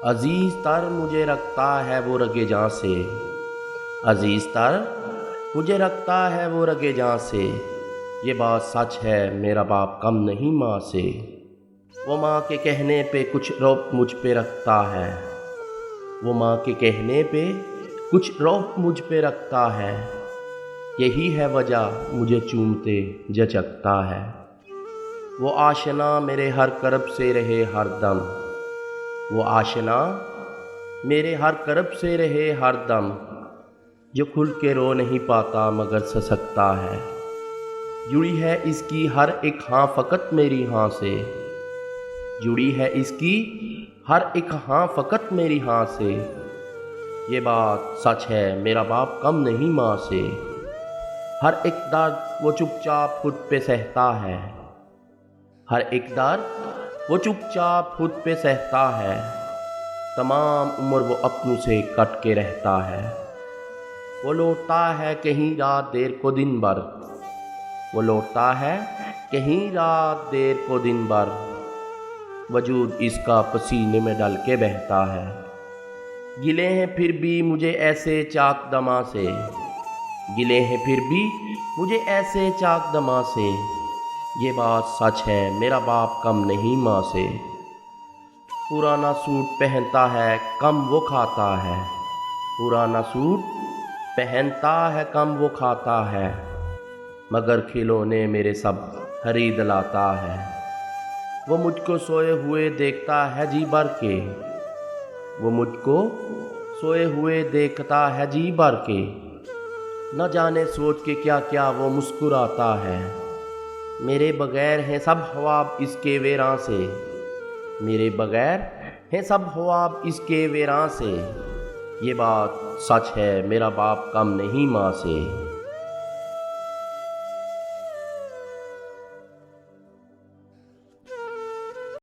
अजीज़ तर मुझे रखता है वो रगे जाँ से। अजीज़ तर मुझे रखता है वो रगे जाँ से। ये बात सच है मेरा बाप कम नहीं माँ से। वो माँ के कहने पे कुछ रौब मुझ पे रखता है। वो माँ के कहने पे कुछ रौब मुझ पे रखता है। यही है वजह मुझे चूमते जचकता है। वो आशना मेरे हर करब से रहे हर दम। वो आशना मेरे हर करब से रहे हर दम। जो खुल के रो नहीं पाता मगर ससकता है। जुड़ी है इसकी हर एक हाँ फ़कत मेरी हाँ से। जुड़ी है इसकी हर एक हाँ फ़कत मेरी हाँ से। ये बात सच है मेरा बाप कम नहीं माँ से। हर एक दर्द वो चुपचाप खुद पे सहता है। हर एक दर्द वो चुपचाप खुद पे सहता है। तमाम उम्र वो अपनों से कट के रहता है। वो लौटता है कहीं रात देर को दिन भर। वो लौटता है कहीं रात देर को दिन भर। वजूद इसका पसीने में डल के बहता है। गिले हैं फिर भी मुझे ऐसे चाक दमा से। गिले हैं फिर भी मुझे ऐसे चाक दमा से। ये बात सच है मेरा बाप कम नहीं माँ से। पुराना सूट पहनता है कम वो खाता है। पुराना सूट पहनता है कम वो खाता है। मगर खिलौने मेरे सब खरीद लाता है। वो मुझको सोए हुए देखता है जी भर के। वो मुझको सोए हुए देखता है जी भर के। न जाने सोच के क्या क्या वो मुस्कुराता है। मेरे बगैर हैं सब ख्वाब इसके वेरां से। मेरे बगैर हैं सब ख्वाब इसके वेरां से। ये बात सच है मेरा बाप कम नहीं माँ से।